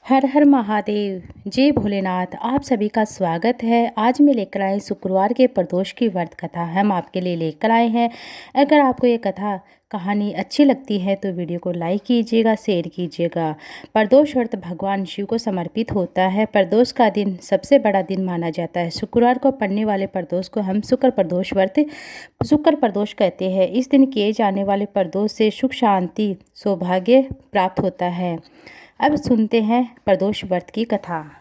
हर हर महादेव। जय भोलेनाथ। आप सभी का स्वागत है। आज मैं लेकर आई शुक्रवार के प्रदोष की व्रत कथा हम आपके लिए लेकर आए हैं। अगर आपको ये कथा कहानी अच्छी लगती है तो वीडियो को लाइक कीजिएगा, शेयर कीजिएगा। प्रदोष व्रत भगवान शिव को समर्पित होता है। प्रदोष का दिन सबसे बड़ा दिन माना जाता है। शुक्रवार को पड़ने वाले प्रदोष को हम शुक्र प्रदोष कहते हैं। इस दिन किए जाने वाले प्रदोष से सुख, शांति, सौभाग्य प्राप्त होता है। अब सुनते हैं प्रदोष व्रत की कथा।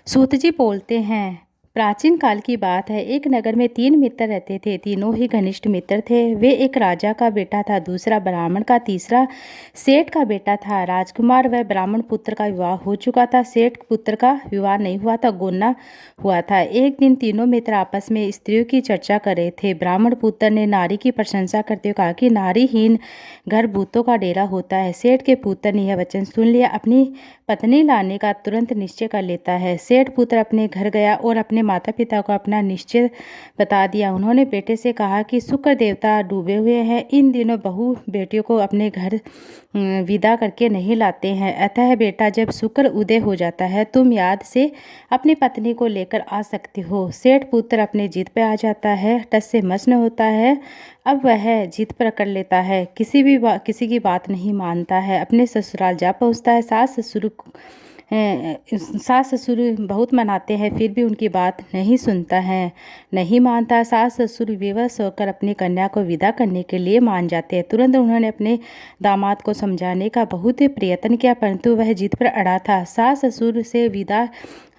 सूत जी बोलते हैं, प्राचीन काल की बात है। एक नगर में 3 मित्र रहते थे। तीनों ही घनिष्ठ मित्र थे। वे एक राजा का बेटा था, दूसरा ब्राह्मण का, तीसरा सेठ का बेटा था। राजकुमार व ब्राह्मण पुत्र का विवाह हो चुका था, सेठ पुत्र का विवाह नहीं हुआ था, गोना हुआ था। एक दिन तीनों मित्र आपस में स्त्रियों की चर्चा कर रहे थे। ब्राह्मण पुत्र ने नारी की प्रशंसा करते हुए कहा कि नारीहीन घर भूतों का डेरा होता है। सेठ के पुत्र ने यह वचन सुन लिया, अपनी पत्नी लाने का तुरंत निश्चय कर लेता है। सेठ पुत्र अपने घर गया और अपने माता पिता को अपना निश्चय बता दिया। उन्होंने बेटे से कहा कि शुक्र देवता डूबे हुए हैं, इन दिनों बहू बेटियों को अपने घर विदा करके नहीं लाते हैं। अतः बेटा, जब शुक्र उदय हो जाता है तुम याद से अपनी पत्नी को लेकर आ सकते हो। सेठ पुत्र अपने जिद पे आ जाता है, टस से मस न होता है। अब वह जिद पर कर लेता है, किसी की बात नहीं मानता है। अपने ससुराल जा पहुंचता है। सास ससुर बहुत मनाते हैं, फिर भी उनकी बात नहीं सुनता है, नहीं मानता। सास ससुर विवश होकर अपनी कन्या को विदा करने के लिए मान जाते हैं। तुरंत उन्होंने अपने दामाद को समझाने का बहुत प्रयत्न किया, परंतु वह जिद पर अड़ा था। सास ससुर से विदा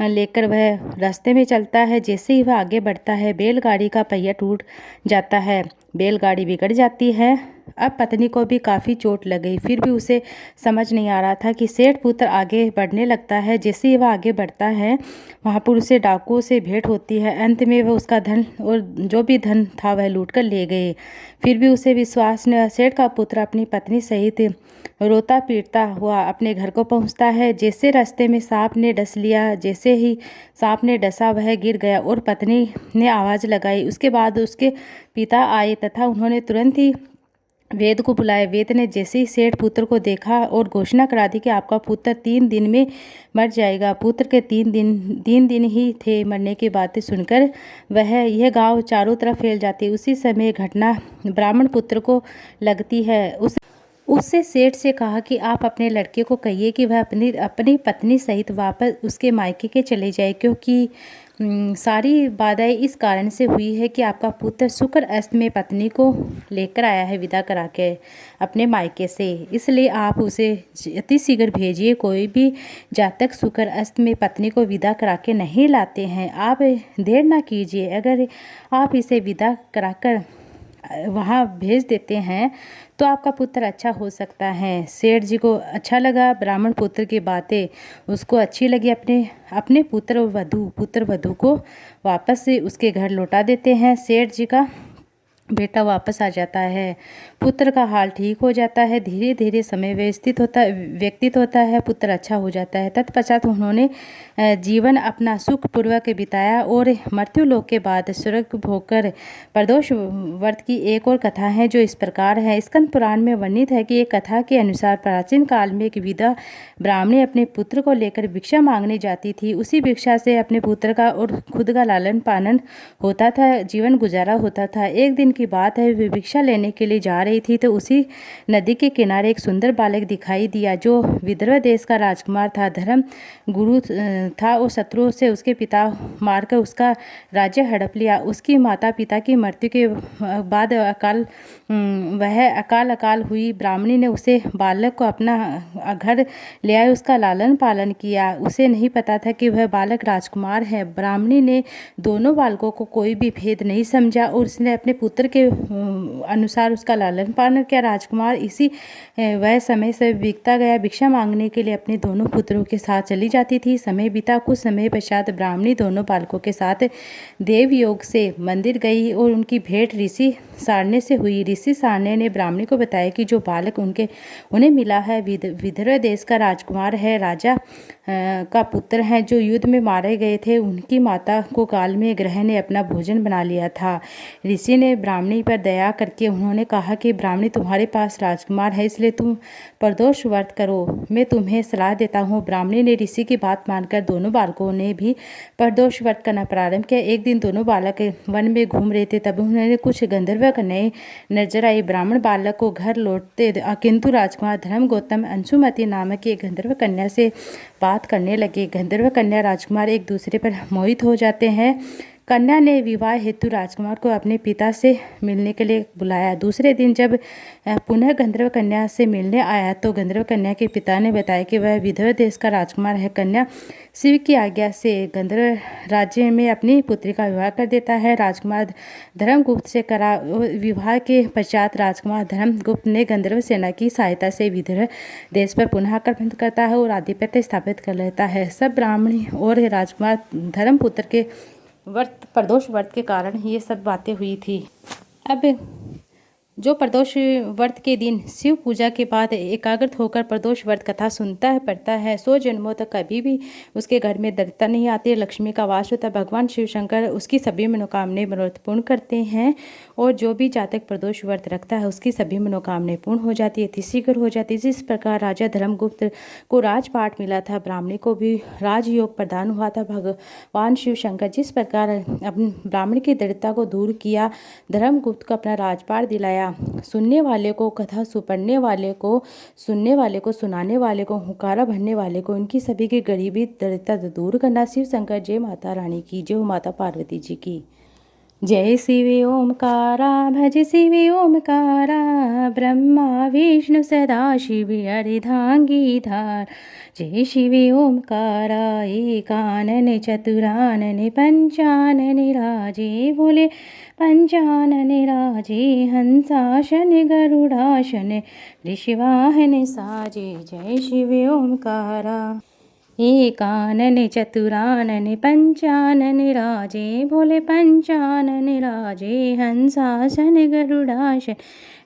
लेकर वह रास्ते में चलता है। जैसे ही वह आगे बढ़ता है, बैलगाड़ी का पहिया टूट जाता है, बैलगाड़ी बिगड़ जाती है। अब पत्नी को भी काफ़ी चोट लग गई, फिर भी उसे समझ नहीं आ रहा था कि सेठ पुत्र आगे बढ़ने लगता है। जैसे ही वह आगे बढ़ता है, वहाँ पर उसे डाकुओं से भेंट होती है। अंत में वह उसका धन और जो भी धन था वह लूट कर ले गए। फिर भी उसे विश्वास न। सेठ का पुत्र अपनी पत्नी सहित रोता पीटता हुआ अपने घर को पहुँचता है। जैसे रास्ते में सांप ने डस लिया, जैसे ही सांप ने डसा वह गिर गया और पत्नी ने आवाज़ लगाई। उसके बाद उसके पिता आए तथा उन्होंने तुरंत ही वेद को बुलाया। वेद ने जैसे ही सेठ पुत्र को देखा और घोषणा करा दी कि आपका पुत्र 3 दिन में मर जाएगा। पुत्र के 3 दिन ही थे मरने की बातें सुनकर यह गांव चारों तरफ फैल जाती। उसी समय घटना ब्राह्मण पुत्र को लगती है। उससे सेठ से कहा कि आप अपने लड़के को कहिए कि वह अपनी पत्नी सहित वापस उसके मायके के चले जाए, क्योंकि सारी बाधाएं इस कारण से हुई है कि आपका पुत्र शुक्र अस्त में पत्नी को लेकर आया है विदा करा के अपने मायके से। इसलिए आप उसे अति शीघ्र भेजिए। कोई भी जब तक शुक्र अस्त में पत्नी को विदा करा के नहीं लाते हैं, आप देर ना कीजिए। अगर आप इसे विदा कराकर वहाँ भेज देते हैं तो आपका पुत्र अच्छा हो सकता है। सेठ जी को अच्छा लगा ब्राह्मण पुत्र की बातें, उसको अच्छी लगी। अपने पुत्र वधू को वापस से उसके घर लौटा देते हैं। सेठ जी का बेटा वापस आ जाता है, पुत्र का हाल ठीक हो जाता है। धीरे धीरे समय व्यतीत होता है, पुत्र अच्छा हो जाता है। तत्पश्चात उन्होंने जीवन अपना सुखपूर्वक बिताया और मृत्यु लोक के बाद स्वर्ग भोग कर। प्रदोष व्रत की एक और कथा है जो इस प्रकार है। स्कंद पुराण में वर्णित है कि एक कथा के अनुसार प्राचीन काल में एक विधवा ब्राह्मणी अपने पुत्र को लेकर भिक्षा मांगने जाती थी। उसी भिक्षा से अपने पुत्र का और खुद का लालन पालन होता था, जीवन गुजारा होता था। एक दिन की बात है, वे भिक्षा लेने के लिए जा रही थी तो उसी नदी के किनारे एक सुंदर बालक दिखाई दिया जो विदर्भ देश का राजकुमार था, धर्म गुरु था और शत्रुओं से उसके पिता मारकर उसका राज्य हड़प लिया। उसकी माता पिता की मृत्यु के बाद अकाल हुई। ब्राह्मणी ने उसे बालक को अपना घर ले आए, उसका लालन पालन किया। उसे नहीं पता था कि वह बालक राजकुमार है। ब्राह्मणी ने दोनों बालकों को कोई भी भेद नहीं समझा और उसने अपने पुत्र के अनुसार उसका लालन पालन किया। राजकुमार इसी वह समय से बीतता गया। भिक्षा मांगने के लिए अपने दोनों पुत्रों के साथ चली जाती थी। समय बीता। कुछ समय पश्चात ब्राह्मणी दोनों बालकों के साथ देवयोग से मंदिर गई और उनकी भेंट ऋषि सारण्य से हुई। ऋषि सारण्य ने ब्राह्मणी को बताया कि जो बालक उन्हें मिला है विदर्भ देश का राजकुमार है, राजा का पुत्र है जो युद्ध में मारे गए थे। उनकी माता को काल में ग्रह ने अपना भोजन बना लिया था। ऋषि ने ब्राह्मणी पर दया करके उन्होंने कहा कि ब्राह्मणी तुम्हारे पास राजकुमार है, इसलिए तुम प्रदोष व्रत करो। मैं तुम्हें सलाह देता हूँ। ब्राह्मणी ने ऋषि की बात मानकर दोनों बालकों ने भी प्रदोष व्रत करना प्रारंभ किया। एक दिन दोनों बालक वन में घूम रहे थे, तब उन्हें कुछ गंधर्व कन्याएं नजर आई। ब्राह्मण बालक को घर लौटते, किंतु राजकुमार धर्म गौतम अंशुमति नामक एक गंधर्व कन्या से बात करने लगे। गंधर्व कन्या राजकुमार एक दूसरे पर मोहित हो जाते हैं। कन्या ने विवाह हेतु राजकुमार को अपने पिता से मिलने के लिए बुलाया। दूसरे दिन जब पुनः गंधर्व कन्या से मिलने आया तो गंधर्व कन्या के पिता ने बताया कि वह विदर्भ देश का राजकुमार है। कन्या शिव की आज्ञा से गंधर्व राज्य में अपनी पुत्री का विवाह कर देता है। राजकुमार धर्मगुप्त से करा विवाह के पश्चात राजकुमार धर्मगुप्त ने गंधर्व सेना की सहायता से विदर्भ देश पर पुनः आक्रमण करता है और आधिपत्य स्थापित कर लेता है। सब ब्राह्मणी और राजकुमार धर्मपुत्र के प्रदोष व्रत के कारण ये सब बातें हुई थी। अब जो प्रदोष व्रत के दिन शिव पूजा के बाद एकाग्रत होकर प्रदोष व्रत कथा सुनता है, पढ़ता है, 100 जन्मों तक कभी भी उसके घर में दरिद्रता नहीं आती, लक्ष्मी का वास होता है। भगवान शिव शंकर उसकी सभी मनोकामनाएं मनोरथ पूर्ण करते हैं और जो भी जातक प्रदोष व्रत रखता है उसकी सभी मनोकामनाएं पूर्ण हो जाती है, शीघ्र हो जाती है। जिस प्रकार राजा धर्मगुप्त को राजपाट मिला था, ब्राह्मणी को भी राजयोग प्रदान हुआ था। भगवान शिव शंकर जिस प्रकार अपनी ब्राह्मण की दरिद्रता को दूर किया, धर्मगुप्त को अपना राजपाट दिलाया, सुनने वाले को कथा पढ़ने वाले को सुनने वाले को सुनाने वाले को हुकारा भरने वाले को उनकी सभी की गरीबी दरिद्रता दूर करना। शिव शंकर जय माता रानी की, जय माता पार्वती जी की। जय शिव ओमकारा भज शिव ओमकारा, ब्रह्मा विष्णु सदा शिव अर्धांगी धार। जय शिव ओमकारा एकानन चतुरानन पंचानन राजे, बोले पंचानन राजे हंसाशन गरुड़ाशन ऋषिवाहन साजे। जय शिव ओमकारा एकानन चतुरानन पंचानन राजे, भोले पंचानन राजे हंसासन गरुड़ासन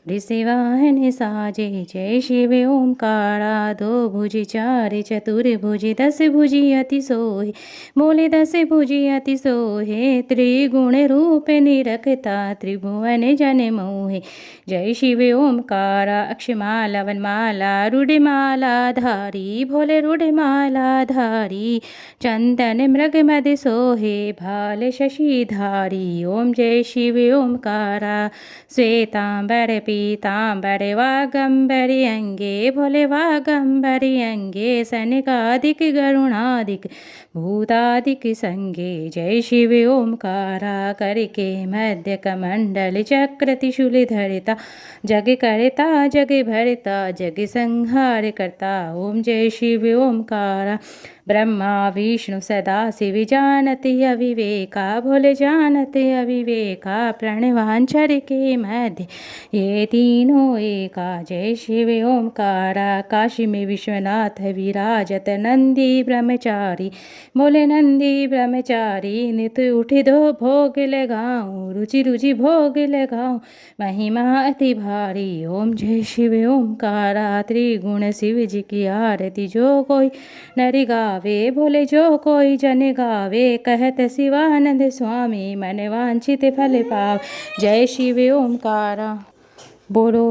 ऋषिवाहन साजे। जय शिव ओमकारा दो भुजि चारि चतुर्भुजि दस भुजि अति सोहे, बोले दस भुजि अति सोहे त्रिगुण रूप निरखता त्रिभुवन जन मोहे। जय शिव ओमकारा अक्षमाला वनमाला रुडमाला धारी, भोले रुडमाला धारी चंदन मृग मद सोहे भाल शशिधारी। ओम जय शिव ओमकारा श्वेतांबर पीतांबर वागंबरी अंगे, भोले वागंबरी अंगे सनकादिक गरुणादिक भूतादिक संगे। जय शिव ओमकारा करके मध्य कमंडल चक्र त्रिशूल धरता, जग करता जग भरता जग संहार करता। ओम जय शिव ओमकारा ब्रह्मा विष्णु सदा शिव जानते अविवेका, भोले जानते अविवेका प्रणवांचर के मध्य ये तीनों एका। जय शिव ओमकारा काशी में विश्वनाथ विराजत नंदी ब्रह्मचारी, बोले नंदी ब्रह्मचारी नित उठि दो भोग लगाऊं रुचि रुचि भोग लगाऊं महिमा अति भारी। ओम जय शिव ओमकारा त्रिगुण शिव जी की आरती जो कोई नर गावे, भोले जो कोई जन गावे कहत शिवानंद स्वामी मन वांछित फल पाव। जय शिव ओमकारा। बोलो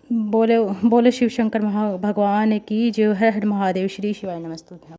बोलो बोलो शिव शंकर भगवान की जय। हर हर महादेव। श्री शिवाय नमस्तुभ्यं।